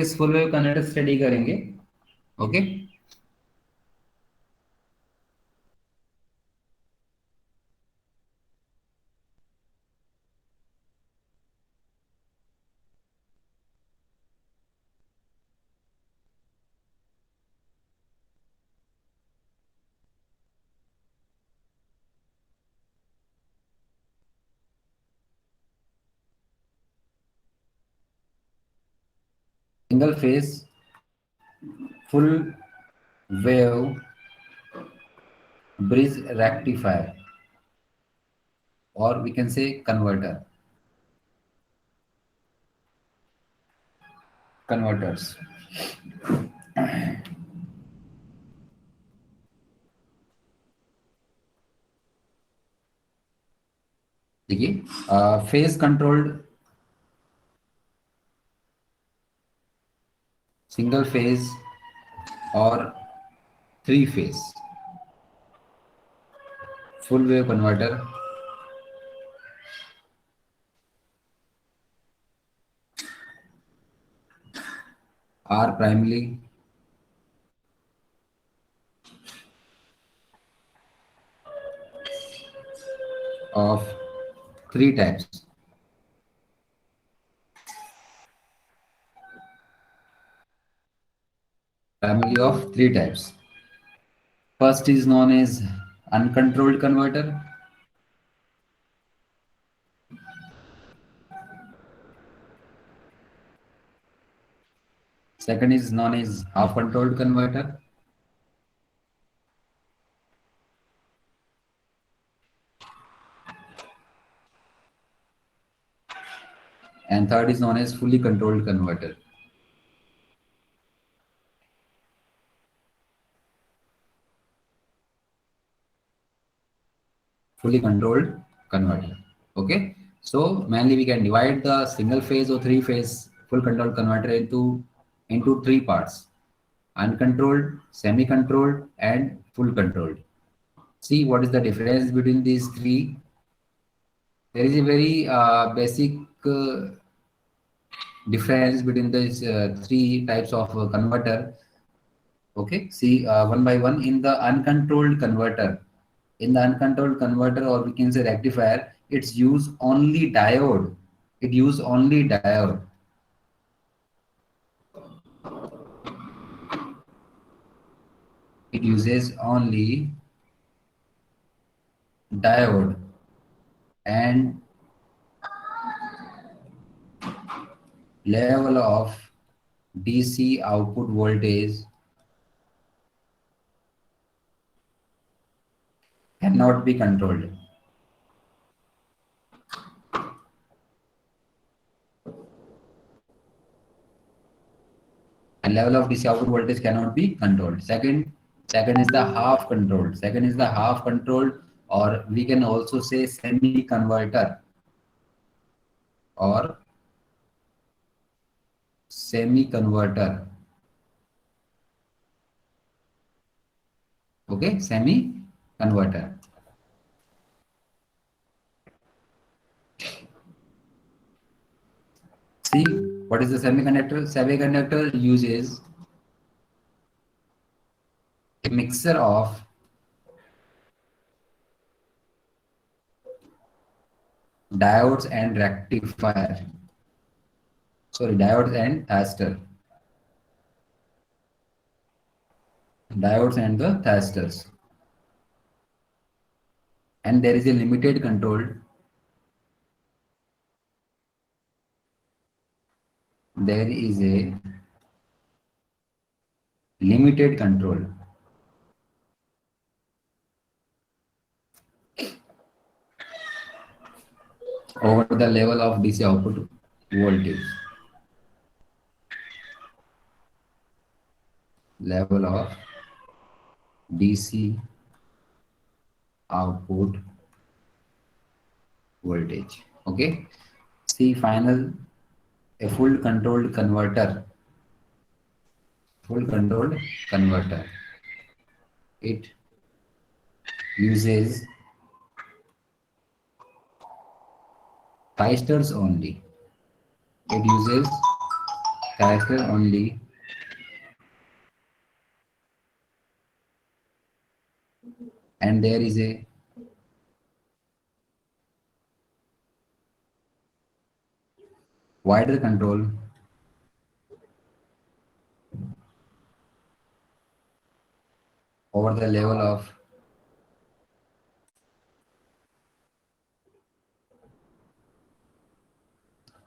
इस full wave converter study करेंगे। Okay, single phase full wave bridge rectifier और we can say converters. देखिए, phase controlled single phase और three phase full wave converter are primarily of three types. Primarily of three types. First is known as uncontrolled converter. Second is known as half controlled converter. And third is known as fully controlled converter. Fully controlled converter. Okay. So mainly we can divide the single phase or three phase full controlled converter into three parts: uncontrolled, semi controlled, and full controlled. See what is the difference between these three. There is a very basic difference between these three types of converter. Okay, see one by one. In the uncontrolled converter, or we can say rectifier, it's use only diode. It use only diode. It uses only diode and level of DC output voltage cannot be controlled. And level of DC output voltage cannot be controlled. Second is the half controlled. Second is the half controlled, or we can also say semi converter or semi converter. Okay, semi converter. See what is the semiconductor? Semiconductor uses a mixture of diodes and rectifier. Sorry, diodes and thyristor. Diodes and the thyristors. And there is a limited control. There is a limited control over the level of DC output voltage. Level of DC output voltage. Okay. See final, a full controlled converter. Full controlled converter. It uses thyristors only. It uses thyristor only, and there is a wider control over the level of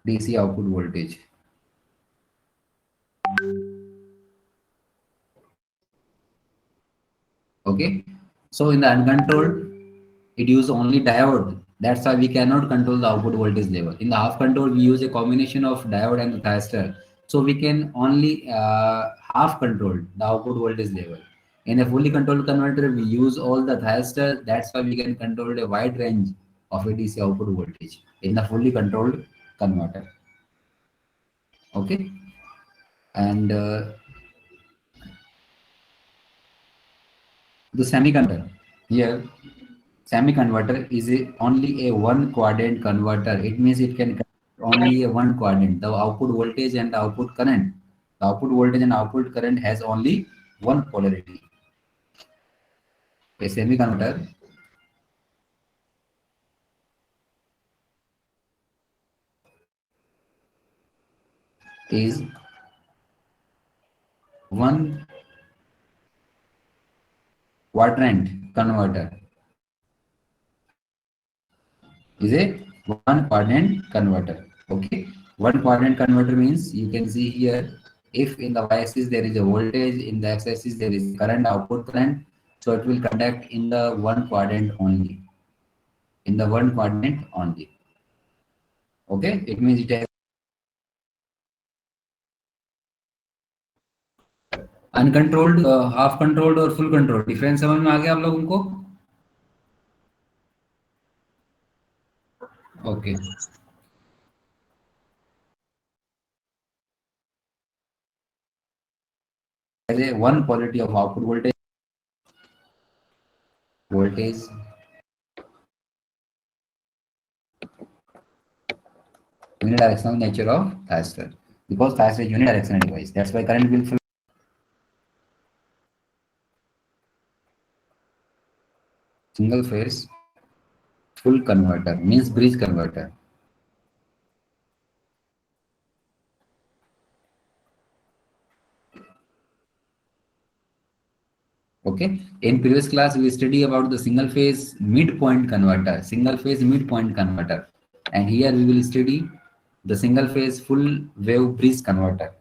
DC output voltage. Okay, so in the uncontrolled, it use only diode. That's why we cannot control the output voltage level. In the half control, we use a combination of diode and the thyristor, so we can only half control the output voltage level. In a fully controlled converter, we use all the thyristor. That's why we can control a wide range of a DC output voltage in the fully controlled converter. Okay, and the semiconductor here. Semi-converter is only a one quadrant converter. It means it can convert only a one quadrant. The output voltage and the output current. The output voltage and output current has only one polarity. A semi-converter is one quadrant converter. Is a one quadrant converter. Okay. One quadrant converter means you can see here, if in the y-axis there is a voltage, in the x-axis there is current, output current, so it will conduct in the one quadrant only. In the one quadrant only. Okay, it means it has uncontrolled, half controlled और full control difference समझ में आ गया आप लोगों को? Okay, one quality of output voltage unidirectional nature of thyristor, because thyristor is unidirectional device, that's why current will flow. Single phase full converter means bridge converter. Okay, in previous class we study about the single phase midpoint converter, and here we will study the single phase full wave bridge converter.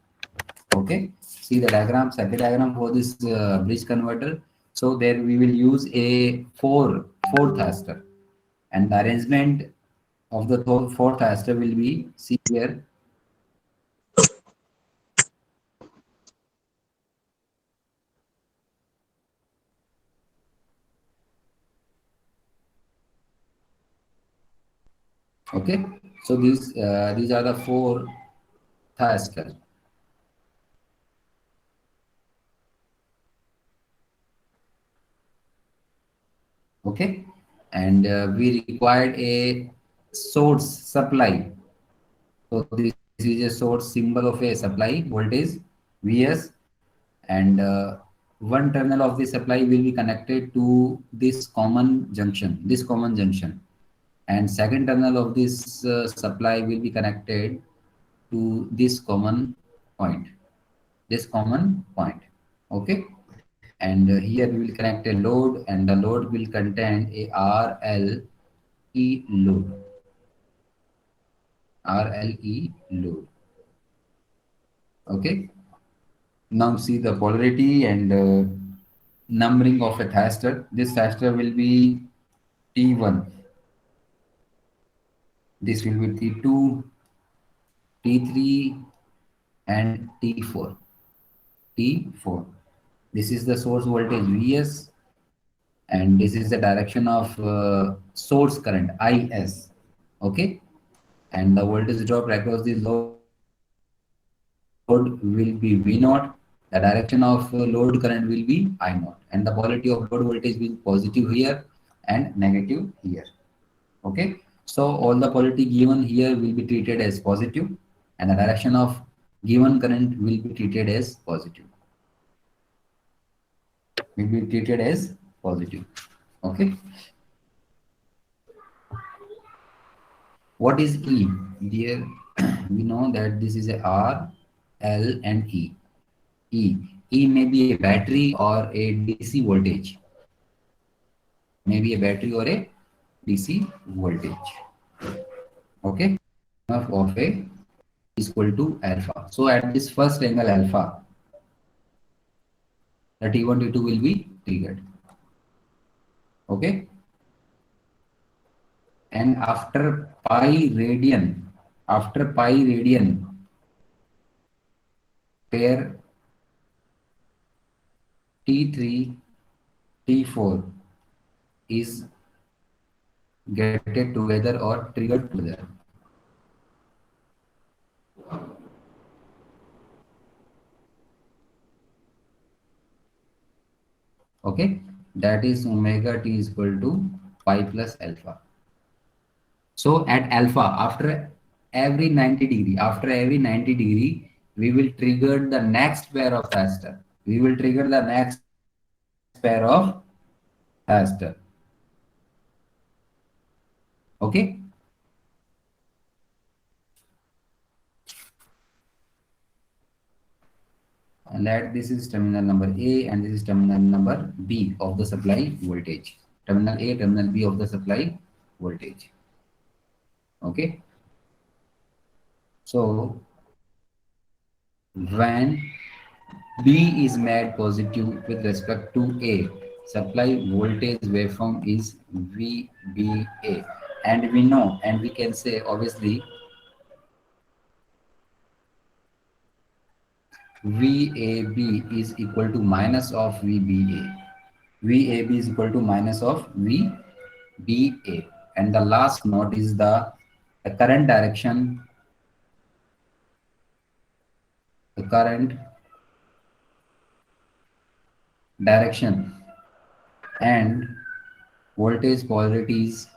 Okay, see the diagram, circuit diagram for this bridge converter. So there we will use a four thyristor, and the arrangement of the four thyristor will be, see here. Okay, so these are the four thyristor. Okay, and we required a source supply. So this is a source symbol of a supply voltage Vs, and one terminal of the supply will be connected to this common junction, and second terminal of this supply will be connected to this common point, okay, and here we will connect a load, and the load will contain a RLE load. Okay, now see the polarity and numbering of a thyristor. This thyristor will be T1, this will be T2, T3, and T4. This is the source voltage Vs, and this is the direction of source current Is. Okay, and the voltage drop across the load will be V0. The direction of load current will be I0, and the polarity of load voltage will be positive here and negative here. Okay, so all the polarity given here will be treated as positive, and the direction of given current will be treated as positive, will be treated as positive. Okay. What is E? There we know that this is a R, L, and E. E. E may be a battery or a DC voltage. Maybe a battery or a DC voltage. Okay. Of a is equal to alpha. So at this first angle alpha, the T1 T2 will be triggered. Okay. And after pi radian, pair T3 T4 is getted together or triggered together. Okay, that is omega t is equal to pi plus alpha. So at alpha, after every 90 degree, we will trigger the next pair of thaster. We will trigger the next pair of thaster. Okay. And that this is terminal number A and this is terminal number B of the supply voltage. Terminal A, terminal B of the supply voltage. Okay. So when B is made positive with respect to A, supply voltage waveform is VBA. And we know, and we can say obviously VAB is equal to minus of VBA. VAB is equal to minus of VBA. And the last note is the current direction, the current direction and voltage polarities,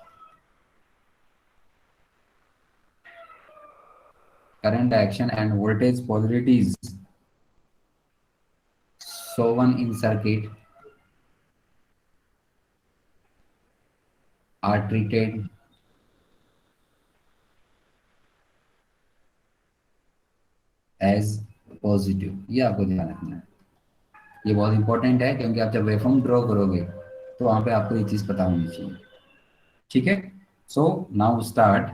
current action and voltage polarities shown in circuit are treated as positive. ये आपको ध्यान रखना है, ये बहुत important है क्योंकि आप जब वेवफॉर्म ड्रॉ करोगे तो वहां पे आपको ये चीज पता होनी चाहिए. ठीक है. So now start.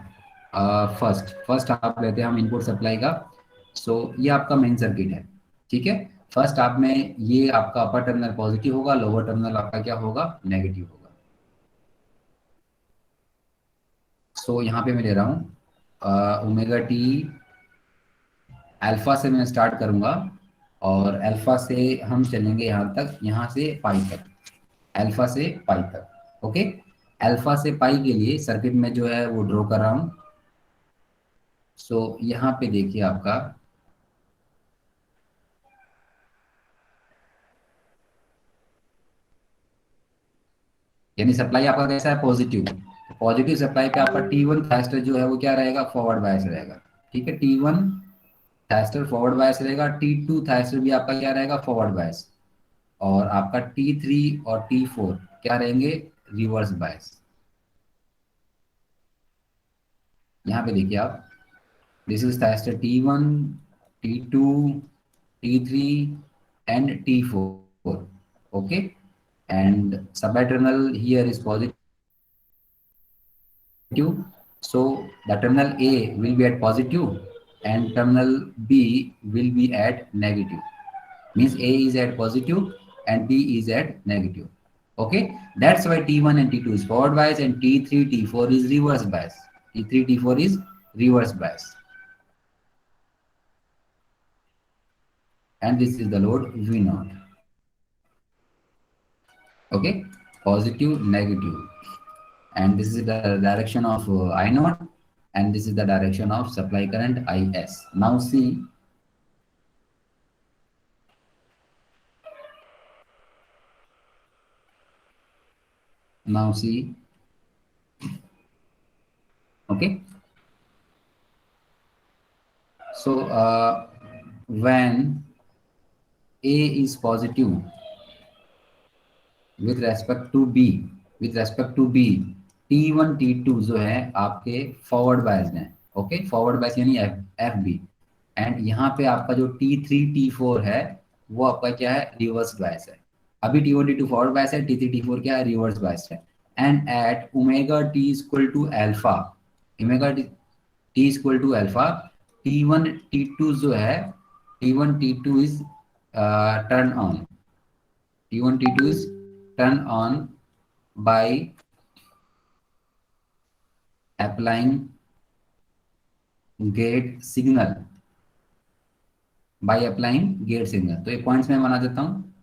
फर्स्ट आप लेते हैं हम इनपुट सप्लाई का. सो ये आपका मेन सर्किट है. ठीक है. फर्स्ट आप में ये आपका अपर टर्मिनल पॉजिटिव होगा, लोअर टर्मिनल आपका क्या होगा, नेगेटिव होगा. सो यहाँ पे मैं ले रहा हूँ ओमेगा टी. अल्फा से मैं स्टार्ट करूंगा और अल्फा से हम चलेंगे यहाँ तक, यहाँ से पाई तक, अल्फा से पाई तक. ओके. अल्फा से पाई के लिए सर्किट में जो है वो ड्रॉ कर रहा हूँ. सो यहाँ पे देखिए आपका यानी सप्लाई आपका कैसा है, पॉजिटिव. पॉजिटिव सप्लाई पे आपका T1 थैस्टर जो है वो क्या रहेगा, फॉरवर्ड बायस रहेगा. ठीक है. T1 थैस्टर फॉरवर्ड बायस रहेगा. T2 थैस्टर भी आपका क्या रहेगा, फॉरवर्ड बायस. और आपका T3 और T4 क्या रहेंगे, रिवर्स बायस. यहाँ पे देखिए आप, this is thyristor T1, T2, T3 and T4. Okay. And supply terminal here is positive. So the terminal A will be at positive and terminal B will be at negative. Means A is at positive and B is at negative. Okay. That's why T1 and T2 is forward bias and T3, T4 is reverse bias. T3, T4 is reverse bias. And this is the load V0. Okay. Positive, negative. And this is the direction of I0 and this is the direction of supply current IS. Now see, okay. So when A is positive with respect to B, with respect to B, T1 T2 जो है आपके forward bias हैं, okay, forward bias यानी F B, and यहाँ पे आपका जो T3 T4 है वो आपका क्या है, रिवर्स बायस है। अभी T1 T2 फॉरवर्ड बायस है, T3 T4 क्या है, रिवर्स बायस है। And at omega T equal to alpha, omega T equal to alpha, T1 T2 जो है, T1 T2 is turn on, T1 T2 is turned on by applying gate signal, by applying gate signal। तो ये points मैं बना देता हूँ,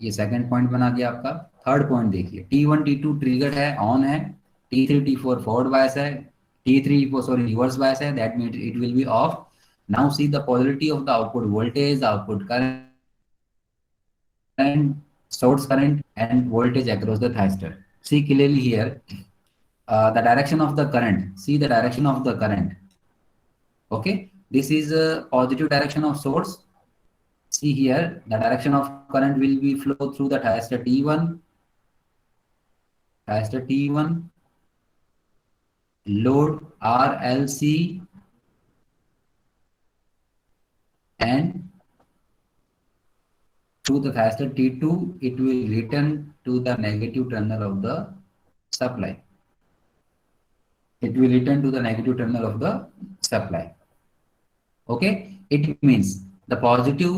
ये second point बना दिया आपका। थर्ड पॉइंट देखिए, T1 T2 ट्रिगर्ड है, ऑन है, T3 T4 फॉरवर्ड बायस है, T3 सॉरी रिवर्स बायस है, that means it will be of. Now see the polarity of the output voltage, output current, source current and voltage across the thyristor। See clearly here, the direction of the current, see the direction of the current, okay, this is a positive direction of source। See here, the direction of current will be flow through the thyristor T1, thyristor T1, load RLC, and through the thyristor T2 it will return to the negative terminal of the supply, it will return to the negative terminal of the supply, okay। It means the positive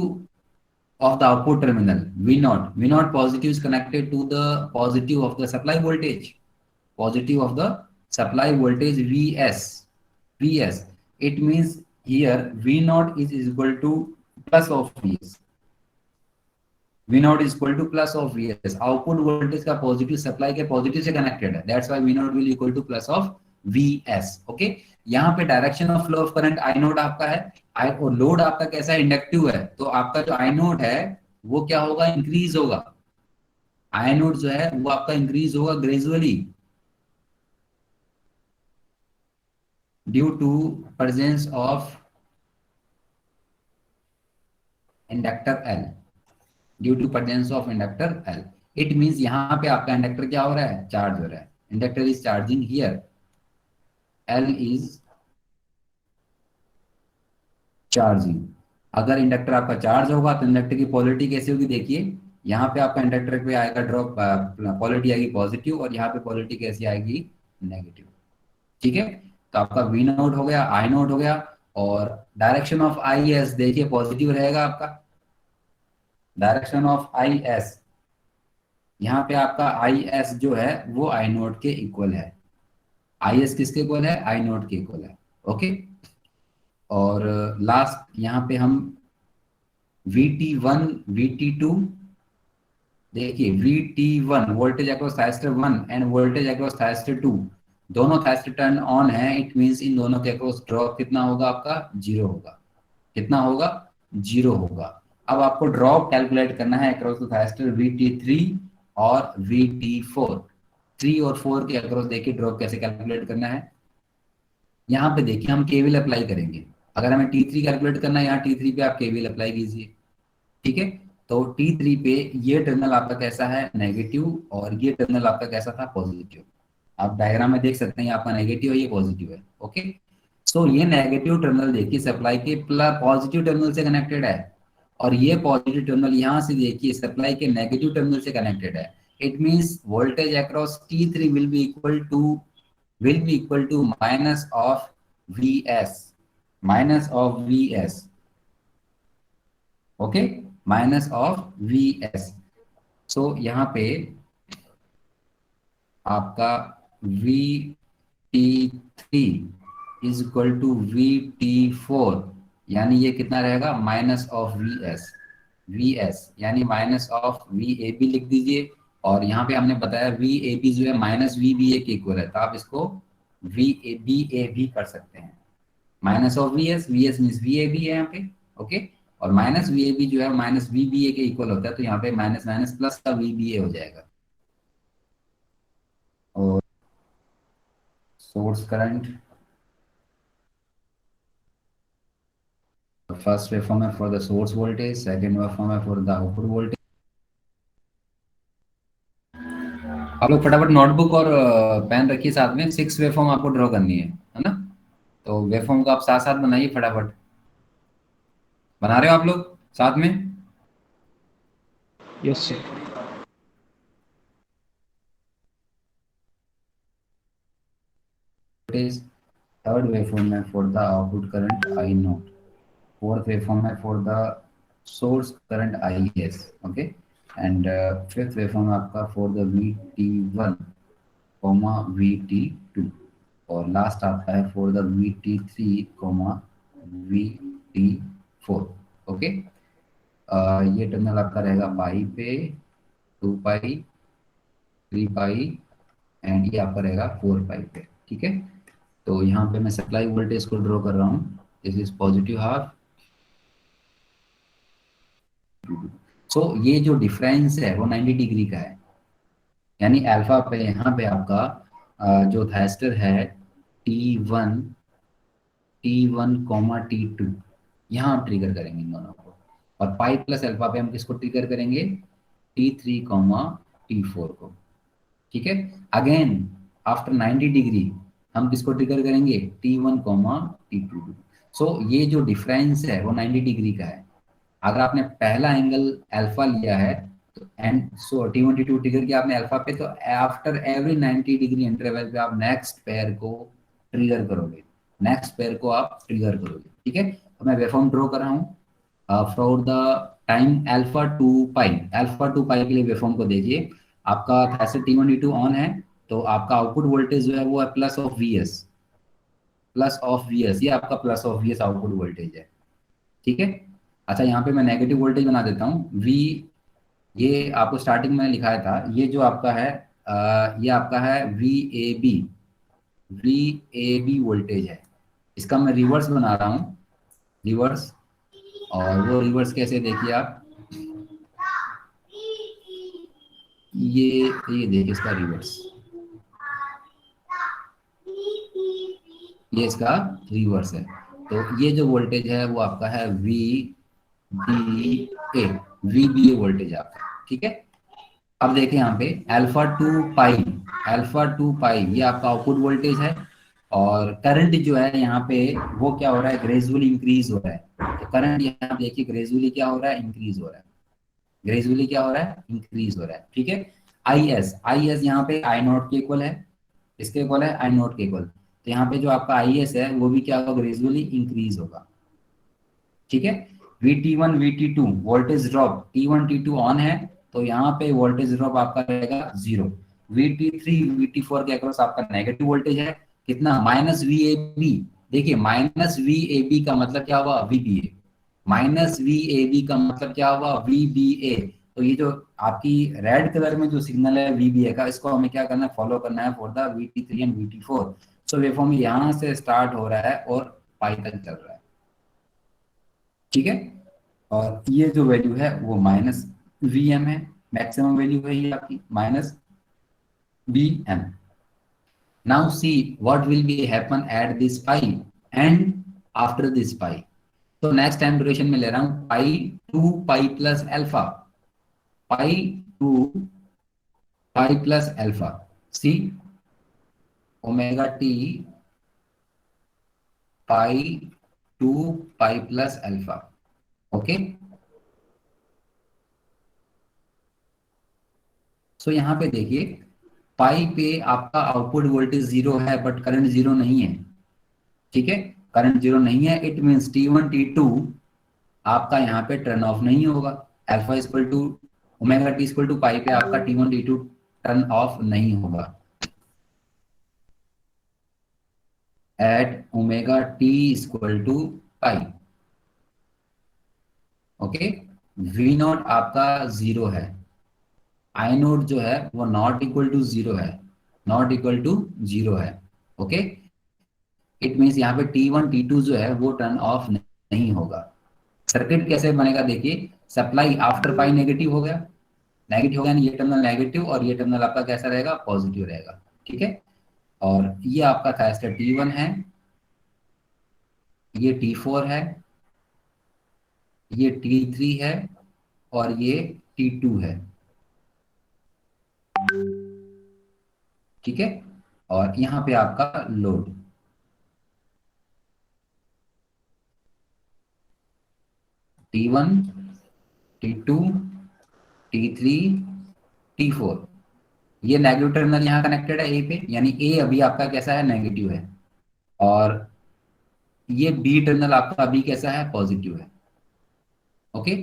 of the output terminal V0 positive is connected to the positive of the supply voltage, positive of the supply voltage Vs, it means here V0 is equal to plus of Vs, V0 is equal to plus of Vs, output voltage का positive supply के positive से connected है, that's why V0 will equal to plus of Vs, okay। यहाँ पे direction of flow of current I note आपका है, आई और load आपका कैसा है, इंडक्टिव है, तो आपका जो आई नोट है वो क्या होगा, इंक्रीज होगा, आई नोट जो है वो आपका इंक्रीज होगा gradually due to presence of inductor L, due to presence of inductor L. It means यहाँ पे आपका इंडक्टर क्या हो रहा है, चार्ज हो रहा है, inductor is charging here, L is charging. अगर इंडक्टर आपका चार्ज होगा तो इंडक्टर की पोलरिटी कैसी होगी, देखिए यहाँ पे आपका इंडक्टर पे आएगा ड्रॉप, पोलरिटी आएगी पॉजिटिव, और यहाँ पे पोलरिटी कैसी आएगी, नेगेटिव, ठीक है। तो आपका वी नोट हो गया, आई नोट हो गया, और डायरेक्शन ऑफ आई एस देखिए पॉजिटिव रहेगा आपका, डायरेक्शन ऑफ आई एस, यहाँ पे आपका आई एस जो है वो आई नोट के इक्वल है, आई एस किसके इक्वल है, आई नोट के इक्वल है, ओके। और लास्ट यहाँ पे हम VT1 VT2 देखिए, VT1 voltage across thyristor 1 end voltage across thyristor 2, दोनों थाइस्टर टर्न ऑन है, इट मींस इन दोनों के अक्रॉस ड्रॉप कितना होगा आपका, जीरो होगा, कितना होगा, जीरो होगा। अब आपको ड्रॉप कैलकुलेट करना है अक्रॉस द थाइस्टर VT3 और VT4, 3 और 4 के अक्रॉस देखिए ड्रॉप कैसे कैलकुलेट करना है। यहाँ पे देखिए हम केवीएल अप्लाई करेंगे, अगर हमें T3 कैलकुलेट करना है, यहाँ T3 पे आप केवीएल अप्लाई कीजिए, ठीक है। तो T3 पे ये टर्मिनल आपका कैसा है, नेगेटिव, और ये टर्मिनल आपका कैसा था, पॉजिटिव। आप डायग्राम में देख सकते हैं, ये आपका नेगेटिव है, ये पॉजिटिव है, ओके। सो ये नेगेटिव टर्मिनल देखिए सप्लाई के पॉजिटिव टर्मिनल से कनेक्टेड है, और ये पॉजिटिव टर्मिनल यहाँ से देखिए सप्लाई के नेगेटिव टर्मिनल से कनेक्टेड है। It means voltage across T3 will be equal to minus of Vs, minus of Vs, okay, minus of Vs। So यहाँ पे आपका VT3 is equal to VT4, यानी ये कितना रहेगा, माइनस ऑफ Vs यानी माइनस ऑफ VAB लिख दीजिए, और यहाँ पे हमने बताया VAB जो है माइनस VBA के इक्वल है, तो आप इसको VABA भी कर सकते हैं, minus of Vs means VAB है यहाँ पे, ओके। और माइनस VAB जो है माइनस VBA के इक्वल होता है, तो यहाँ पे माइनस माइनस प्लस का VBA हो जाएगा। और सोर्स करंट फर्स्ट वेवफॉर्म है for the source voltage, second waveform है फॉर द आउटपुट वोल्टेज। आप लोग फटाफट नोटबुक और पेन रखिए साथ में, 6 वेवफॉर्म आपको ड्रॉ करनी है ना? तो वेवफॉर्म को आप साथ साथ बनाइए फटाफट। बना रहे हो आप लोग साथ में? Yes sir. Voltage, third waveform है for the output current I naught, fourth waveform है for the source current I S, okay. And fifth waveform आपका for the V T one comma V T two, और last आपका है for the V T three comma V T four, okay. ये terminal आपका रहेगा पाई पे, 2 पाई, 3 पाई, and ये आपका रहेगा 4 पाई पे, ठीक है। तो यहाँ पे मैं सप्लाई वोल्टेज को ड्रॉ कर रहा हूँ, दिस इज पॉजिटिव हाफ। सो ये जो डिफरेंस है वो 90 डिग्री का है, यानी अल्फा पे यहाँ पे आपका जो थाइस्टर है T1, T1 कॉमा T2, यहाँ आप ट्रिगर करेंगे इन दोनों को। और पाई प्लस अल्फा पे हम किसको ट्रिगर करेंगे? T3 कॉमा T4 को, ठीक है। अगेन आफ्टर 90 डिग्री हम किसको ट्रिगर करेंगे? T1 comma T2। सो ये जो डिफरेंस है वो 90 डिग्री का है। अगर आपने पहला एंगल अल्फा लिया है तो and so T1 T2 trigger किया आपने अल्फा पे, तो आफ्टर एवरी 90 डिग्री इंटरवल पे आप नेक्स्ट पेयर को ट्रिगर करोगे, नेक्स्ट पेयर को आप ट्रिगर करोगे, ठीक है। तो मैं वेवफॉर्म ड्रॉ कर रहा हूँ for the time alpha to pi के लिए वेवफॉर्म को देखिए। आपका ऐसे T1 T2 ऑन है, तो आपका आउटपुट वोल्टेज जो है वो है plus of V S, plus of V S, ये आपका plus of V S output voltage है, ठीक है। अच्छा, यहाँ पे मैं नेगेटिव वोल्टेज बना देता हूँ वी, ये आपको स्टार्टिंग में लिखाया था, ये जो आपका है ये आपका है वी ए बी वोल्टेज है। इसका मैं रिवर्स बना रहा हूँ, रिवर्स। और वो रिवर्स कैसे, देखिए आप, ये देखिए इसका रिवर्स, ये इसका रिवर्स है। तो ये जो वोल्टेज है वो आपका है B A V B A voltage आपका, ठीक है। अब देखिए यहाँ पे अल्फा टू पाई ये आपका आउटपुट वोल्टेज है, और करंट जो है यहाँ पे वो क्या हो रहा है? ग्रेजुअली इंक्रीज हो रहा है। तो करंट यहाँ देखिए ग्रेजुअली क्या हो रहा है? इंक्रीज हो रहा है, ग्रेजुअली क्या हो रहा है? इंक्रीज हो रहा है, ठीक है। आई एस यहाँ पे आई नॉट के इक्वल है, इसके इक्वल है आई नॉट के इक्वल। तो यहाँ पे जो आपका आई एस है वो भी क्या होगा? ग्रेजुअली इंक्रीज होगा, ठीक है। V T two voltage drop, T1 T2 on है, तो यहाँ पे वोल्टेज ड्रॉप आपका रहेगा 0। वी टी फोर के अक्रॉस आपका नेगेटिव वोल्टेज है, कितना? -VAB। देखिए -VAB का मतलब क्या हुआ? VBA। -VAB का मतलब क्या हुआ? VBA। तो ये जो आपकी रेड कलर में जो सिग्नल है VBA का, इसको हमें क्या करना है? फॉलो करना है for the VT3 and VT4। So waveform यहाँ से स्टार्ट हो रहा है और पाई तक चल रहा है, ठीक है। और ये जो वैल्यू है वो -VM है, मैक्सिमम वैल्यू है ये आपकी -BM। Now see what will be happen at this pi and after this pi. तो नेक्स्ट टाइम ड्यूरेशन में ले रहा हूं pi plus alpha, pi to pi plus alpha, see omega T pi to pi plus alpha, okay. So यहाँ पे देखिए पाई पे आपका आउटपुट वोल्टेज 0 है बट करंट 0 नहीं है, ठीक है। करंट 0 नहीं है, इट मीन्स T1 T2 आपका यहाँ पे टर्न ऑफ नहीं होगा। Alpha equal to omega T equal to pi पे आपका T1 T2 टर्न ऑफ नहीं होगा at omega T equal to pi, okay. V naught आपका 0 है, आई नोट जो है वो नॉट इक्वल टू 0 है, नॉट इक्वल टू 0 है, ओके। इट मीन्स यहाँ पे T1 T2 जो है वो टर्न ऑफ नहीं होगा। सर्किट कैसे बनेगा देखिए, सप्लाई आफ्टर पाई नेगेटिव हो गया, नेगेटिव हो गया, ये टर्मिनल नेगेटिव और ये टर्मिनल आपका कैसा रहेगा? पॉजिटिव रहेगा, ठीक है। और ये आपका कैपेसिटर T1 है, ये T4 है, ये T3 है और ये T2 है, ठीक है। और यहाँ पे आपका load T1, T2, T3, T4। ये नेगेटिव टर्मिनल यहाँ कनेक्टेड है ए पे, यानी ए अभी आपका कैसा है, नेगेटिव है। और ये बी टर्मिनल आपका अभी कैसा है, पॉजिटिव है। ओके।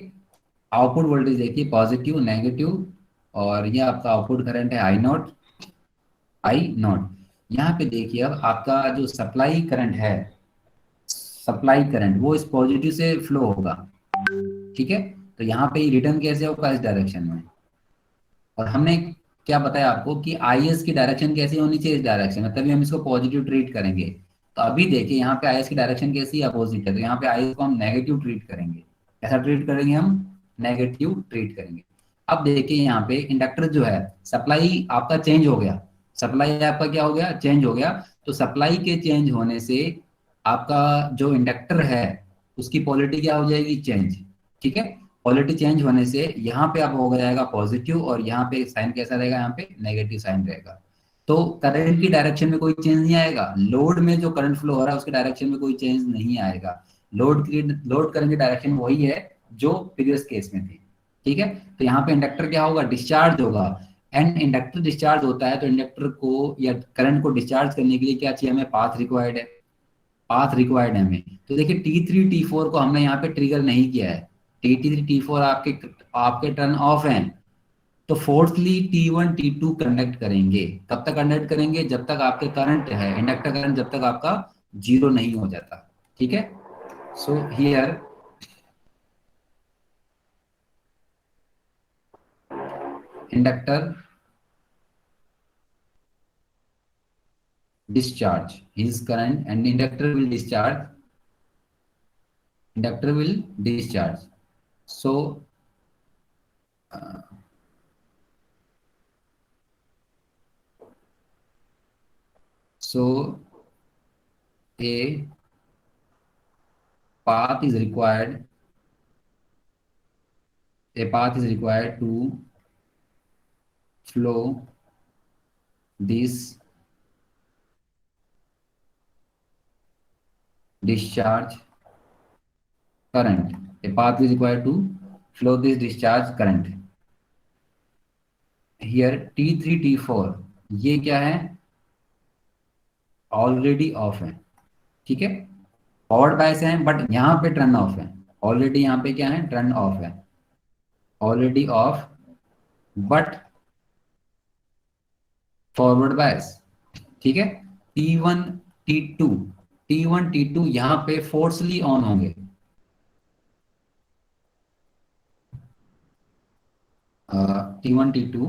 आउटपुट वोल्टेज देखिए, पॉजिटिव, नेगेटिव, और ये आपका आउटपुट करंट है आई नॉट। यहाँ पे देखिए अब आपका जो सप्लाई करंट है, सप्लाई करंट वो इस पॉजिटिव से फ्लो होगा, ठीक है। तो यहाँ पे रिटर्न कैसे होगा, इस डायरेक्शन में। और हमने क्या बताया आपको कि आई एस की डायरेक्शन कैसी होनी चाहिए, इस डायरेक्शन में, तभी हम इसको पॉजिटिव ट्रीट करेंगे। तो अभी देखिए यहाँ पे आई एस की डायरेक्शन कैसी है, अपोजिट है, तो यहाँ पे आई एस को हम नेगेटिव ट्रीट करेंगे। ऐसा ट्रीट करेंगे हम, नेगेटिव ट्रीट करेंगे। अब देखिए यहाँ पे इंडक्टर जो है, सप्लाई आपका चेंज हो गया, सप्लाई आपका क्या हो गया, चेंज हो गया। तो सप्लाई के चेंज होने से आपका जो इंडक्टर है उसकी पोलैरिटी क्या हो जाएगी, चेंज, ठीक है। क्वालिटी चेंज होने से यहाँ पे अब हो जाएगा पॉजिटिव, और यहाँ पे साइन कैसा रहेगा, यहाँ पे नेगेटिव साइन रहेगा। तो करंट की डायरेक्शन में कोई चेंज नहीं आएगा, लोड में जो करंट फ्लो हो रहा है उसके डायरेक्शन में कोई चेंज नहीं आएगा। लोड करंट की डायरेक्शन वही है जो प्रीवियस केस में थी, ठीक है। तो यहाँ पे इंडक्टर क्या होगा, डिस्चार्ज होगा। एंड इंडक्टर डिस्चार्ज होता है तो इंडक्टर को या करंट को डिस्चार्ज करने के लिए क्या चाहिए, हमें पाथ रिक्वायर्ड है, पाथ रिक्वायर्ड है हमें। तो देखिए T3 T4 को हमने यहाँ पे ट्रिगर नहीं किया है, T3 T4 आपके आपके टर्न ऑफ हैं। तो फोर्थली T1 T2 कंडक्ट करेंगे, कब तक कंडक्ट करेंगे, जब तक आपके करंट है, इंडक्टर करंट जब तक आपका जीरो नहीं हो जाता, ठीक है। So here inductor discharge his current and inductor will discharge. So uh, so a path is required, to flow this discharge current. A path is required to flow this discharge current. Here T3 T4 ये क्या है, already of है, ठीक है। Forward bias है but यहाँ पे turn off है, ऑलरेडी यहाँ पे क्या है, टर्न ऑफ है, already of, but forward bias, ठीक है। T1 T2 T1 T2 यहाँ पे फोर्सली ऑन होंगे, T1 T2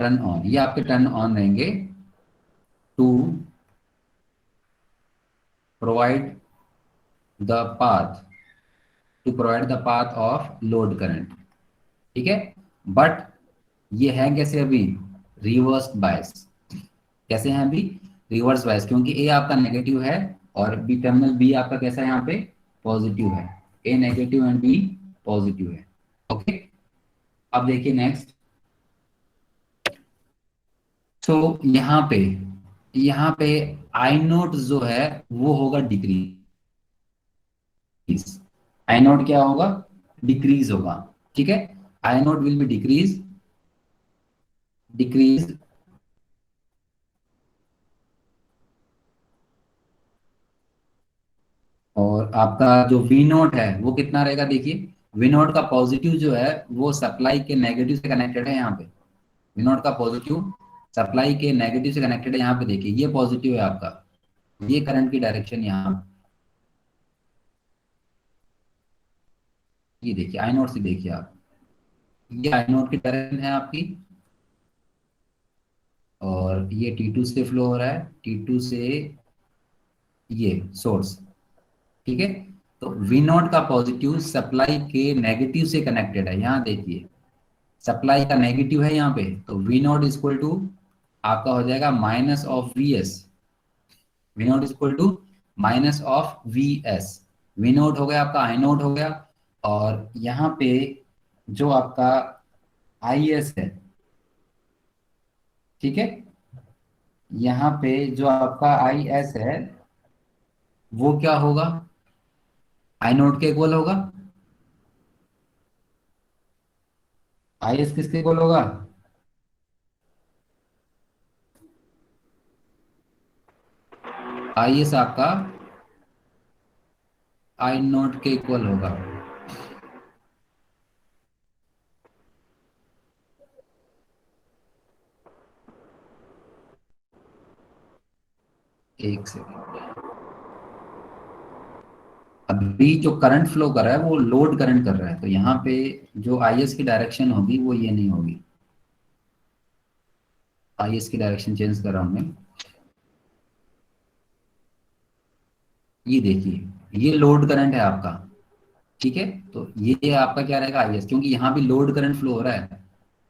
टर्न ऑन, ये आपके टर्न ऑन रहेंगे to provide the path, of load current, ठीक है। बट ये है कैसे अभी, रिवर्स बायस, कैसे हैं अभी, रिवर्स बायस, क्योंकि ए आपका नेगेटिव है और बी टर्मिनल बी आपका कैसा है, यहाँ पे पॉजिटिव है, ए नेगेटिव एंड बी पॉजिटिव है, ओके। अब देखिए नेक्स्ट। तो यहाँ पे आई नोट जो है वो होगा डिक्रीज, आई नोट क्या होगा, डिक्रीज होगा, ठीक है। I note will be decrease, और आपका जो वी नोट है वो कितना रहेगा, देखिए वी नोट का पॉजिटिव जो है वो सप्लाई के नेगेटिव से कनेक्टेड है, यहाँ पे वी नोट का पॉजिटिव सप्लाई के नेगेटिव से कनेक्टेड है, यहाँ पे देखिए ये पॉजिटिव है आपका, ये करंट की डायरेक्शन यहाँ, ये देखिए आई नोट से देखिए आप, ये आई नोट की डायरेक्शन है आपकी, और ये T2 से फ्लो हो रहा है, T2 से ये सोर्स, ठीक है। तो वी नॉट का पॉजिटिव सप्लाई के नेगेटिव से कनेक्टेड है, यहाँ देखिए सप्लाई का नेगेटिव है यहाँ पे, तो V naught is equal to आपका हो जाएगा minus of V S. V naught is equal to minus of V S. V naught हो गया आपका, आई नोट हो गया, और यहाँ पे जो आपका आई एस है, ठीक है, यहाँ पे जो आपका आई एस है वो क्या होगा, आई नोट के इक्वल होगा। आई एस किसके इक्वल होगा, आई एस आपका आई नोट के इक्वल होगा। एक सेकेंड। अभी जो करंट फ्लो कर रहा है वो लोड करंट कर रहा है, तो यहाँ पे जो आई एस की डायरेक्शन होगी वो ये नहीं होगी। आई एस की डायरेक्शन चेंज कर रहा हूँ मैं। ये देखिए, ये लोड करंट है आपका, ठीक है। तो ये आपका क्या रहेगा, आई एस, क्योंकि यहाँ भी लोड करंट फ्लो हो रहा है,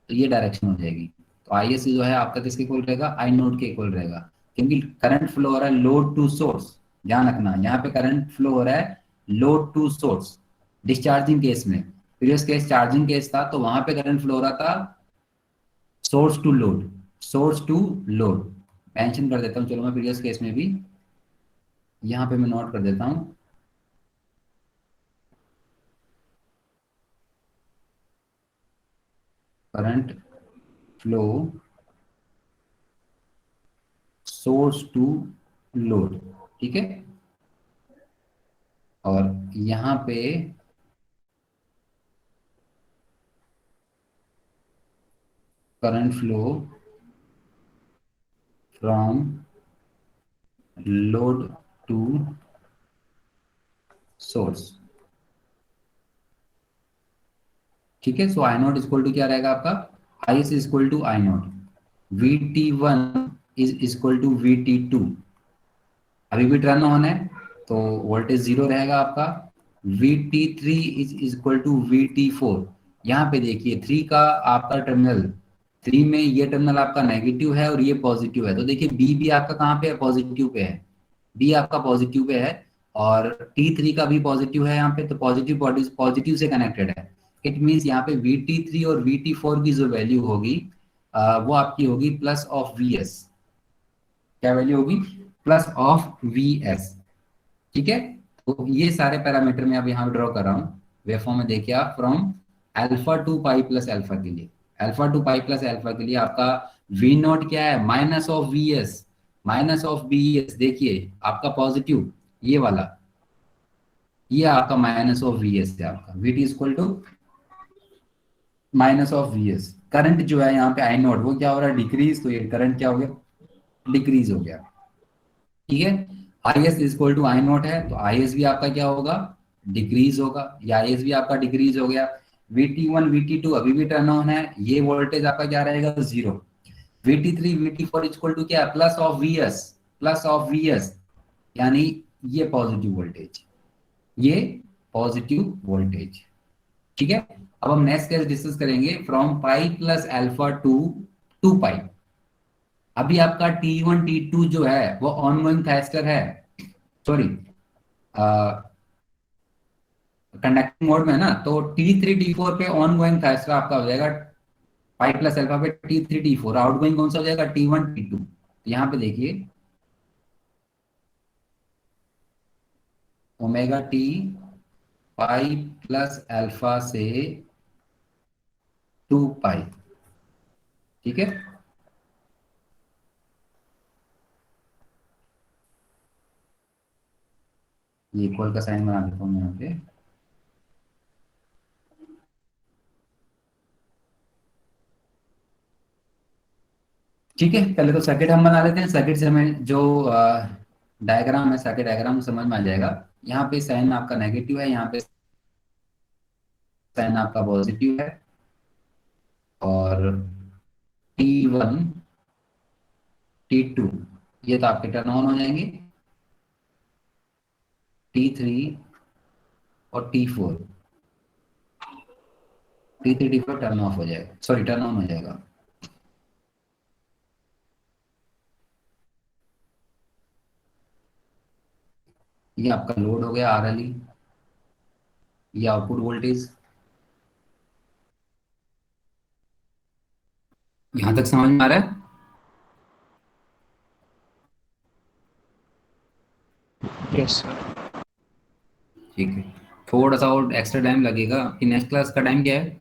तो ये डायरेक्शन हो जाएगी। तो आई एस जो है आपका किसके इक्वल रहेगा, आई नोट के इक्वल रहेगा, क्योंकि करंट फ्लो हो रहा है लोड टू सोर्स। ध्यान रखना, यहाँ पे करंट फ्लो हो रहा है load to source. Discharging case में, प्रीवियस केस चार्जिंग केस था, तो वहां पे करंट फ्लो हो रहा था source to load, source to load. Mention कर देता हूँ, चलो मैं प्रीवियस केस में भी यहाँ पे मैं नोट कर देता हूँ। Current flow source to load, ठीक है। और यहाँ पे current flow from load to source, ठीक है। So I naught is equal to क्या रहेगा आपका, I S is equal to I naught, V T one is equal to V T two. अभी भी टर्न ऑन है, तो वोल्टेज जीरो रहेगा आपका। V T three is equal to V T four. यहाँ पे देखिए थ्री का आपका टर्मिनल, थ्री में ये टर्मिनल आपका नेगेटिव है और ये पॉजिटिव है, तो देखिए बी भी आपका कहाँ पे है, पॉजिटिव पे है। बी आपका पॉजिटिव पे है, और टी थ्री का भी पॉजिटिव है यहाँ पे, तो पॉजिटिव पॉजिटिव से कनेक्टेड है। इट मीन्स यहाँ पे वी टी थ्री और वी टी फोर की जो वैल्यू होगी वो आपकी होगी प्लस ऑफ वी एस। क्या वैल्यू होगी, प्लस ऑफ वी एस, ठीक है। तो ये सारे पैरामीटर मैं अब यहाँ ड्रॉ कर रहा हूँ वेवफॉर्म में। देखिए आप from alpha to pi plus alpha के लिए, alpha to pi plus alpha के लिए आपका वी नॉट क्या है, minus of V S, minus of B S. देखिए आपका पॉजिटिव ये वाला, ये आपका माइनस ऑफ वी एस है, आपका V T equal to minus of V S. Current जो है यहाँ पे आई नॉट वो क्या हो रहा है, डिक्रीज, तो ये करंट क्या हो गया, डिक्रीज हो गया, ठीक है। I S equal to I naught है, तो आई एस भी आपका क्या होगा, डिक्रीज होगा, या आई एस भी आपका डिक्रीज हो गया। V T one V T two अभी भी टर्न ऑन है, ये वोल्टेज आपका क्या रहेगा, zero. V T three V T four equal to क्या, plus of V S, plus of V S, यानी ये पॉजिटिव वोल्टेज, ये पॉजिटिव वोल्टेज, ठीक है। अब हम नेक्स्ट केस डिस्कस करेंगे from pi plus alpha to two pi. अभी आपका टी वन टी टू जो है वो ऑनगोइंग थैस्टर है, सॉरी कंडक्टिंग मोड में है ना, तो टी थ्री टी फोर पे ऑन गोइंग था, इसका आपका हो जाएगा पाई प्लस अल्फा पे T three T four. Out going कौन सा हो जाएगा, टी वन टी टू। तो यहाँ पे देखिए ओमेगा टी पाई प्लस अल्फा से टू पाई, ठीक है। ये इक्वल का साइन बना देता हूँ यहाँ पे, ठीक है। पहले तो सर्किट हम बना लेते हैं, सर्किट से हमें जो डायग्राम है, सर्किट डायग्राम समझ में आ जाएगा। यहाँ पे साइन आपका नेगेटिव है, यहाँ पे साइन आपका पॉजिटिव है, और टी वन टी टू ये तो आपके टर्न ऑन हो जाएंगे, टी थ्री और T four, T three T four turn off हो जाएगा, सॉरी टर्न ऑन हो जाएगा। ये आपका लोड हो गया RLE, ये आउटपुट वोल्टेज। यहां तक समझ में आ रहा है? Yes sir. ठीक है, थोड़ा सा और एक्स्ट्रा टाइम लगेगा। कि नेक्स्ट क्लास का टाइम क्या है?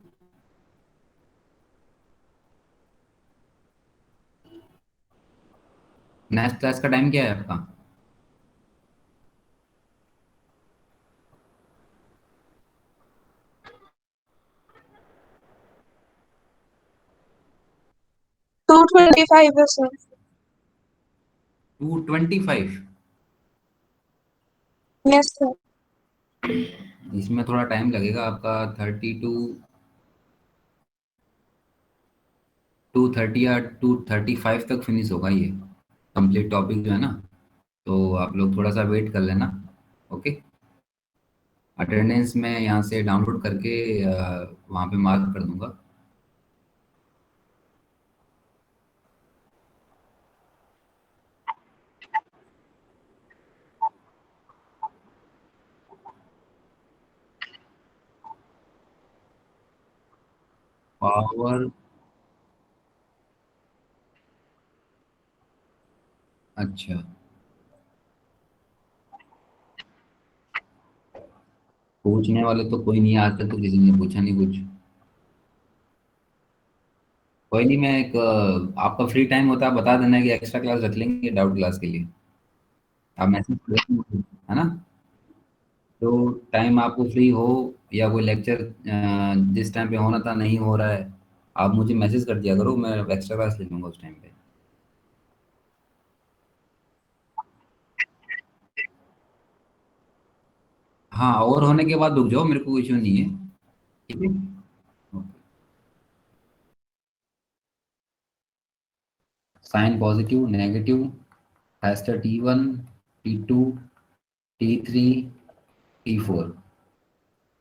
नेक्स्ट क्लास का टाइम क्या है आपका? 225 है सर। 225? Yes sir. इसमें थोड़ा टाइम लगेगा आपका। 230 या 235 तक फिनिश होगा ये कंप्लीट टॉपिक जो है ना। तो आप लोग थोड़ा सा वेट कर लेना। ओके। अटेंडेंस मैं यहाँ से डाउनलोड करके वहाँ पे मार्क कर दूंगा। पावर। अच्छा, पूछने वाले तो कोई नहीं है, आज तक तो किसी ने पूछा नहीं कुछ। कोई नहीं, मैं एक आपका फ्री टाइम होता है बता देना कि एक्स्ट्रा क्लास रख लेंगे डाउट क्लास के लिए। आप मैसेज कर देना, है ना? तो टाइम आपको फ्री हो या कोई लेक्चर जिस टाइम पे होना था नहीं हो रहा है, आप मुझे मैसेज कर दिया करो, मैं एक्स्ट्रा क्लास ले लूंगा उस टाइम पे। हाँ, और होने के बाद रुक जाओ, मेरे को इश्यू नहीं है। ठीक है। Sign positive negative, hashtag T1, T2, T3, T4।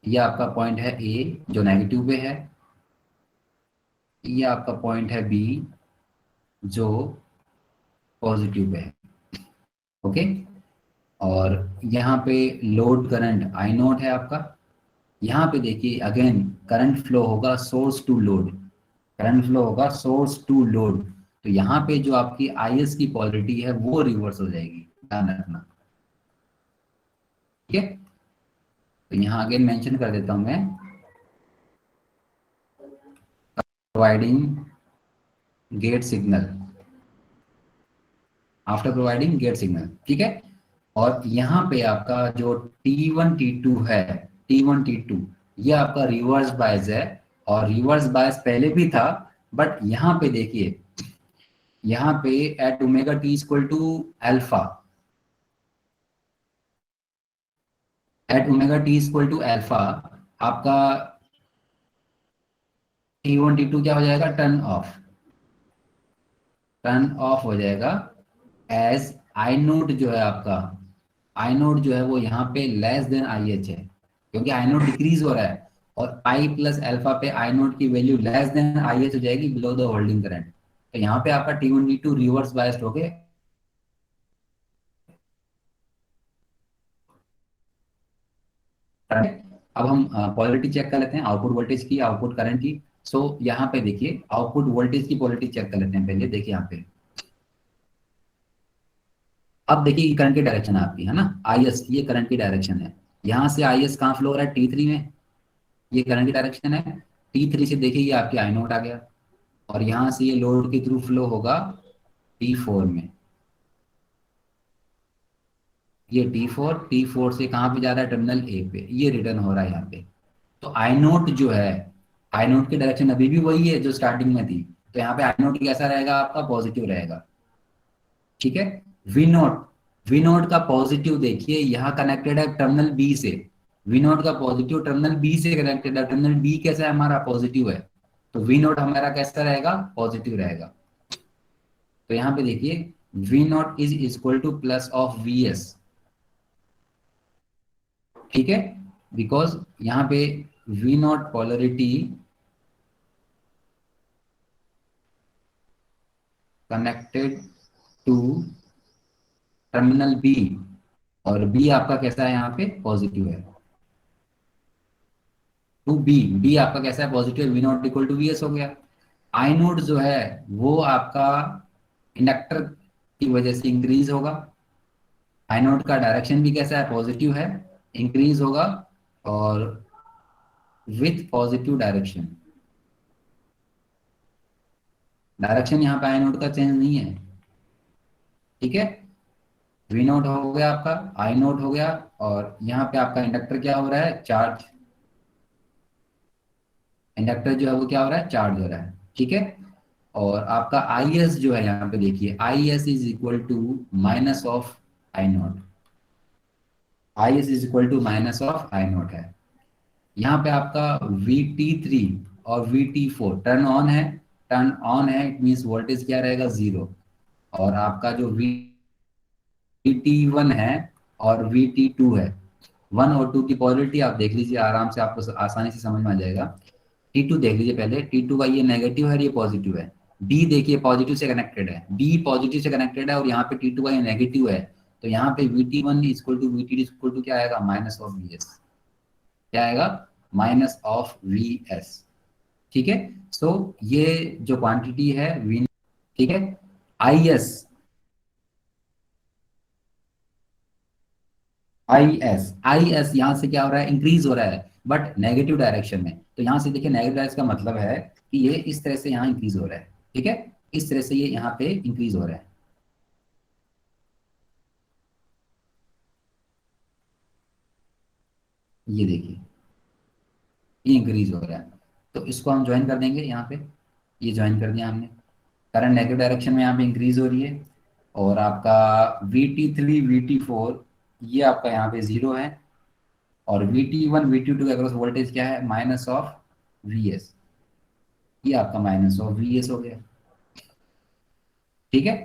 ये आपका पॉइंट है ए जो नेगेटिव पे है। ये आपका पॉइंट है बी जो पॉजिटिव पे है। ओके। और यहाँ पे लोड करंट आई नोट है आपका। यहाँ पे देखिए अगेन, करंट फ्लो होगा source to load. Current flow होगा सोर्स टू लोड। तो यहाँ पे जो आपकी IS की पॉलरिटी है वो रिवर्स हो जाएगी, ध्यान रखना। ठीक है। तो यहाँ अगेन मेंशन कर देता हूँ मैं, providing gate signal, after providing gate signal. ठीक है। और यहाँ पे आपका जो T1 T2 है, T1 T2, ये आपका रिवर्स बायस है। और रिवर्स बायस पहले भी था, बट यहाँ पे देखिए, यहाँ पे at omega T equal to alpha, at omega T equal to alpha, आपका T1 T2 क्या हो जाएगा? टर्न ऑफ, टर्न ऑफ हो जाएगा। एज आई नोट जो है आपका, आई नोट जो है वो यहाँ पे लेस देन IH है, क्योंकि आई नोट डिक्रीज हो रहा है। और आई प्लस अल्फा पे आई नोट की वैल्यू लेस देन IH हो जाएगी, बिलो द होल्डिंग करंट। तो यहाँ पे आपका T1 T2 रिवर्स बायस्ड हो गए। अब हम पॉलरिटी चेक कर लेते हैं, आउटपुट वोल्टेज की, आउटपुट करंट की। सो यहाँ पे देखिए आउटपुट वोल्टेज की पॉलरिटी चेक कर लेते हैं पहले। देखिए यहाँ पे, अब देखिए करंट की डायरेक्शन है आपकी, है ना? IS, ये करंट की डायरेक्शन है। यहाँ से IS कहाँ फ्लो हो रहा है? T3 में, ये करंट की डायरेक्शन है। T3 से देखिए ये आपकी आई नोट आ गया। और यहाँ से ये लोड के थ्रू फ्लो होगा T4 में। ये T4 से कहाँ पे जा रहा है? टर्मिनल A पे, ये रिटर्न हो रहा है यहाँ पे। तो आई नोट जो है, आई नोट की डायरेक्शन अभी भी वही है जो स्टार्टिंग में थी। तो यहाँ पे आई नोट कैसा रहेगा आपका? पॉजिटिव रहेगा। ठीक है। वी नोट, वी नोट का पॉजिटिव देखिए यहाँ कनेक्टेड है टर्मिनल बी से। वी नोट का पॉजिटिव टर्मिनल बी से कनेक्टेड है। टर्मिनल बी कैसा है? हमारा पॉजिटिव है। तो वी नोट हमारा कैसा रहेगा? पॉजिटिव रहेगा। तो यहाँ पे देखिए V naught is equal to plus of VS। ठीक है। बिकॉज यहाँ पे V naught polarity connected to terminal B. और बी आपका कैसा है, यहाँ पे पॉजिटिव है। टू बी, बी आपका कैसा है, पॉजिटिव है, V naught equal to V S हो गया। आई नोट जो है वो आपका इंडक्टर की वजह से इंक्रीज होगा। आई नोट का डायरेक्शन भी कैसा है, पॉजिटिव है, इंक्रीज होगा, और विथ पॉजिटिव डायरेक्शन। डायरेक्शन यहाँ पे आई नोट का चेंज नहीं है, ठीक है। वी नोट हो गया आपका, आई नोट हो गया, और यहाँ पे आपका इंडक्टर क्या हो रहा है, चार्ज। इंडक्टर जो है वो क्या हो रहा है, चार्ज हो रहा है, ठीक है। और आपका आई एस जो है, यहाँ पे देखिए, I S is equal to minus of I naught. I S is equal to minus of I naught है। यहाँ पे आपका वी टी थ्री और V T four turn on है। टर्न ऑन है, इट मीन्स वोल्टेज क्या रहेगा, zero. और आपका जो वी टी वन है और वी टी टू है, वन और टू की पॉजिटिविटी आप देख लीजिए आराम से, आपको आसानी से समझ में आ जाएगा। टी टू देख लीजिए पहले, टी टू का ये नेगेटिव है, ये पॉजिटिव है। बी देखिए पॉजिटिव से कनेक्टेड है, बी पॉजिटिव से कनेक्टेड है, और यहाँ पे टी टू का ये नेगेटिव है। तो यहाँ पे V T one equal to V T equal to क्या आएगा, माइनस ऑफ वी एस। क्या आएगा, माइनस ऑफ वी एस, ठीक है। सो ये जो क्वांटिटी है वी, ठीक है। आई एस, आई एस यहाँ से क्या हो रहा है, इंक्रीज हो रहा है, बट नेगेटिव डायरेक्शन में। तो यहाँ से देखिए, नेगेटिव डायरेक्शन का मतलब है कि ये इस तरह से यहाँ इंक्रीज हो रहा है, ठीक है। इस तरह से ये यहाँ पे इंक्रीज हो रहा है, ये देखिए, ये इंक्रीज हो रहा है। तो इसको हम ज्वाइन कर देंगे यहाँ पे, ये ज्वाइन कर दिया हमने। करंट नेगेटिव डायरेक्शन में यहाँ पे इंक्रीज हो रही है। और आपका V T three V T four ये आपका यहाँ पे जीरो है। और V T one V T two के अक्रॉस वोल्टेज क्या है, माइनस ऑफ वी एस। ये आपका माइनस ऑफ वी एस हो गया, ठीक है।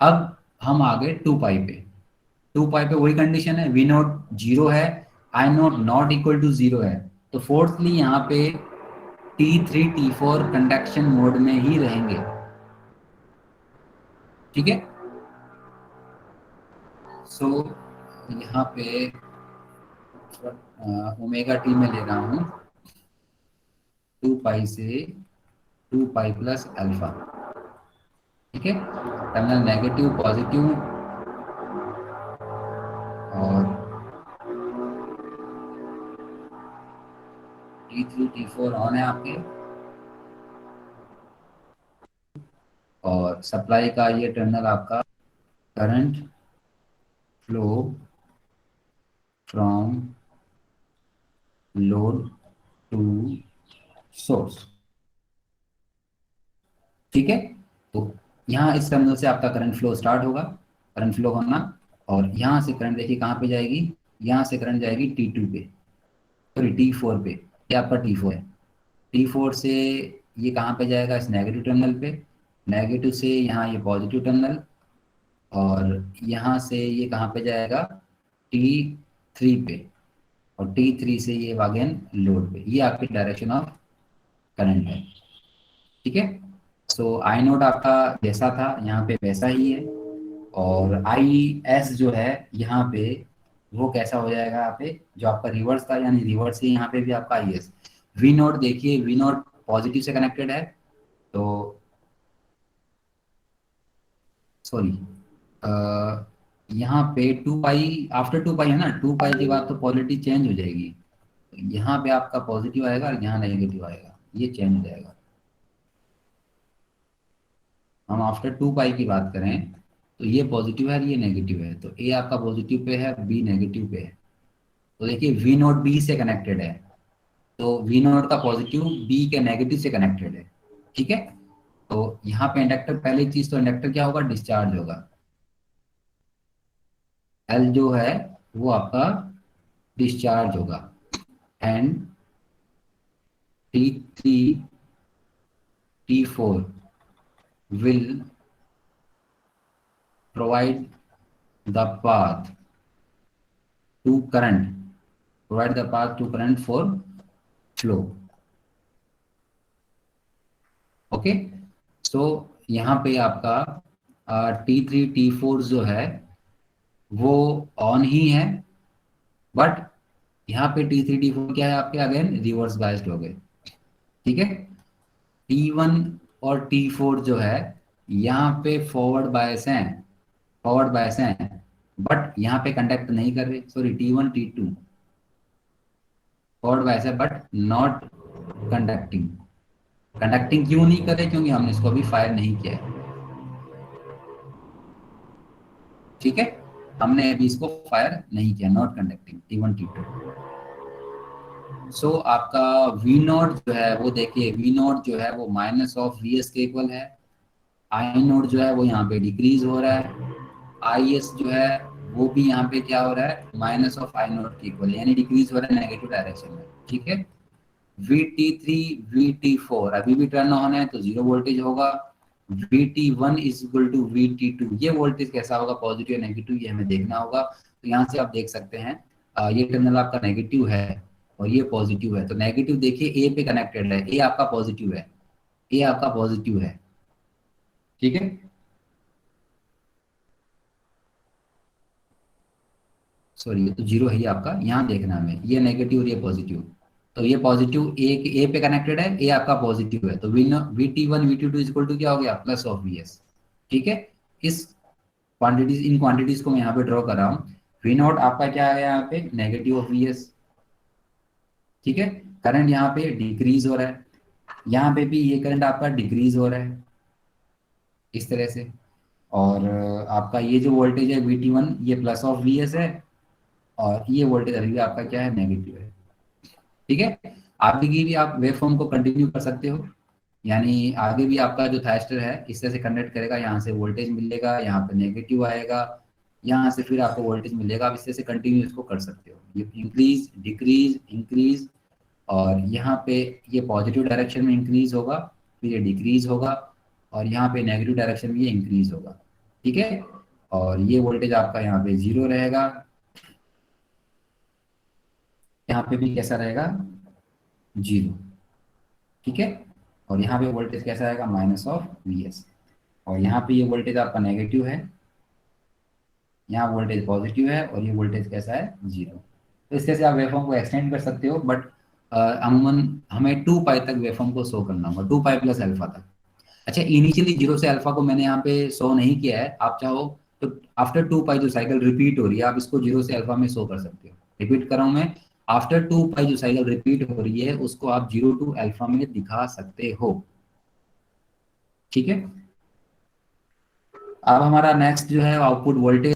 अब हम आ गए टू पाई पे। टू पाई पे वही कंडीशन है, वी नोट जीरो है, I naught not equal to zero है। तो फोर्थली यहाँ पे T three T four conduction mode में ही रहेंगे, ठीक है। सो यहाँ पे ओमेगा टी में ले रहा हूँ टू पाई से टू पाई प्लस अल्फा, ठीक है। टर्मिनल नेगेटिव पॉजिटिव, और T three T four on है आपके। और सप्लाई का ये टर्मिनल आपका, current flow from load to source, ठीक है। तो यहाँ इस टर्मिनल से आपका करंट फ्लो स्टार्ट होगा, करंट फ्लो होना। और यहाँ से करंट देखिए कहाँ पे जाएगी, यहाँ से करंट जाएगी टी टू पे, सॉरी टी फोर पे। ये आपका टी फोर है, टी फोर से ये कहाँ पे जाएगा, इस नेगेटिव टर्मिनल पे। नेगेटिव से यहाँ ये पॉजिटिव टर्मिनल, और यहाँ से ये कहाँ पे जाएगा, टी थ्री पे। और टी थ्री से ये अगेन लोड पे। ये आपकी डायरेक्शन ऑफ करंट है, ठीक है। सो आई नोट आपका जैसा था यहाँ पे वैसा ही है। और आई एस जो है यहाँ पे, वो कैसा हो जाएगा यहाँ पे, जो आपका रिवर्स था, यानी रिवर्स से यहाँ पे भी आपका आई एस। वी नोट देखिए, वी नोट पॉजिटिव से कनेक्टेड है, तो सॉरी, यहाँ पे टू पाई, आफ्टर टू पाई है ना, टू पाई के बाद तो पॉलिटी चेंज हो जाएगी। यहाँ पे आपका पॉजिटिव आएगा और यहाँ नेगेटिव आएगा, ये चेंज हो जाएगा। हम आफ्टर टू पाई की बात करें तो ये पॉजिटिव है, ये नेगेटिव है। तो ए आपका पॉजिटिव पे है, बी नेगेटिव पे है। तो देखिए वी नोट बी से कनेक्टेड है, तो वी नोट का पॉजिटिव बी के नेगेटिव से कनेक्टेड है, ठीक है। तो यहाँ पे इंडक्टर, पहली चीज तो इंडक्टर क्या होगा, डिस्चार्ज होगा। एल जो है वो आपका डिस्चार्ज होगा। And T three T four will provide the path to current, provide the path to current for flow, okay. So यहाँ पे आपका टी थ्री टी फोर जो है वो ऑन ही है, बट यहाँ पे T3 T4 क्या है आपके, अगेन रिवर्स बायस्ड हो गए। ठीक है। T1 और T4 जो है यहाँ पे फॉरवर्ड बायस हैं, फॉरवर्ड बायस हैं, बट यहाँ पे कंडक्ट नहीं कर रहे। Sorry, T1 T2 forward bias है बट नॉट कंडक्टिंग। कंडक्टिंग क्यों नहीं कर रहे, क्योंकि हमने इसको अभी फायर नहीं किया है। ठीक है, हमने अभी इसको फायर नहीं किया, नॉट कंडक्टिंग T1 T2। सो आपका वी नॉट जो है वो देखिए, वी नॉट जो है वो माइनस ऑफ वी एस के इक्वल है। आई नोट जो है वो यहाँ पे डिक्रीज हो रहा है। आई एस जो है वो भी यहाँ पे क्या हो रहा है, माइनस ऑफ आई नोट के इक्वल, यानी डिक्रीज हो रहा है नेगेटिव डायरेक्शन में। ठीक है। VT3 VT4 अभी भी टर्न ऑन है तो जीरो वोल्टेज होगा। VT1 is equal to VT2, ये वोल्टेज कैसा होगा, पॉजिटिव या नेगेटिव, ये हमें देखना होगा। तो यहाँ से आप देख सकते हैं ये टर्मिनल आपका नेगेटिव है और ये पॉजिटिव है। तो नेगेटिव देखिए ए पे कनेक्टेड है, ए आपका पॉजिटिव है, ए आपका पॉजिटिव है। ठीक है। सॉरी, ये तो जीरो है, ये आपका यहाँ देखना है हमें, ये नेगेटिव और ये पॉजिटिव। तो ये पॉजिटिव ए पे कनेक्टेड है, ए आपका पॉजिटिव है, तो VT1 VT2 इक्वल टू क्या हो गया, प्लस ऑफ VS। ठीक है। इस क्वांटिटीज, इन क्वांटिटीज को मैं यहाँ पे ड्रॉ कर रहा हूँ। वी नॉट आपका क्या है यहाँ पे, नेगेटिव ऑफ VS। ठीक है। करंट यहाँ पे डिक्रीज हो रहा है, यहाँ पे भी ये करंट आपका डिक्रीज हो रहा है इस तरह से। और आपका ये जो वोल्टेज है VT1 ये प्लस ऑफ VS है, और ये वोल्टेज अभी भी आपका क्या है, नेगेटिव है। ठीक है। आगे की भी आप वेव फॉर्म को कंटिन्यू कर सकते हो, यानी आगे भी आपका जो थायस्टर है इस तरह से कंडक्ट करेगा, यहाँ से वोल्टेज मिलेगा, यहाँ पे नेगेटिव आएगा, यहाँ से फिर आपको वोल्टेज मिलेगा। आप इस तरह से कंटिन्यू इसको कर सकते हो, ये इंक्रीज डिक्रीज इंक्रीज, और यहाँ पे ये पॉजिटिव डायरेक्शन में इंक्रीज होगा, फिर ये डिक्रीज होगा, और यहाँ पे नेगेटिव डायरेक्शन में ये इंक्रीज होगा। ठीक है। और ये वोल्टेज आपका यहाँ पे जीरो रहेगा, यहाँ पे भी कैसा रहेगा, जीरो। ठीक है। और यहाँ पे वोल्टेज कैसा आएगा, माइनस ऑफ VS। और यहाँ पे ये वोल्टेज आपका नेगेटिव है, यहाँ वोल्टेज पॉजिटिव है, और ये वोल्टेज कैसा है, जीरो। तो इस तरह से आप वेवफॉर्म को एक्सटेंड कर सकते हो, बट अमूमन हमें 2 पाई तक वेवफॉर्म को शो करना होगा, 2 पाई प्लस अल्फा तक। अच्छा, इनिशियली जीरो से अल्फा को मैंने यहाँ पे शो नहीं किया है, आप चाहो तो आफ्टर 2 पाई जो साइकिल रिपीट हो रही है आप इसको जीरो से अल्फा में शो कर सकते हो। रिपीट कर रहा हूँ मैं, आफ्टर 2 पाई जो साइकिल रिपीट हो रही है उसको आप जीरो टू अल्फा में दिखा सकते हो। ठीक है। अब हमारा नेक्स्ट जो है आउटपुट वोल्टेज,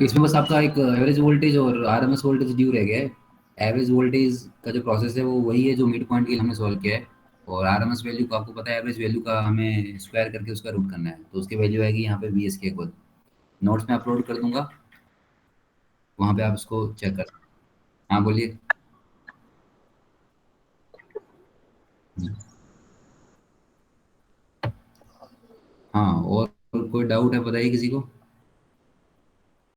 इसमें बस आपका एक एवरेज वोल्टेज और RMS वोल्टेज ड्यू रह गया है। एवरेज वोल्टेज का जो प्रोसेस है वो वही है जो मिड पॉइंट के लिए हमने सॉल्व किया है, और RMS वैल्यू को आपको पता है, एवरेज वैल्यू का हमें स्क्वायर करके उसका रूट करना है, तो उसकी वैल्यू आएगी यहाँ पे VS के इक्वल। नोट्स में अपलोड कर दूंगा, वहाँ पे आप उसको चेक कर। हाँ बोलिए। हाँ, और कोई डाउट है बताइए किसी को।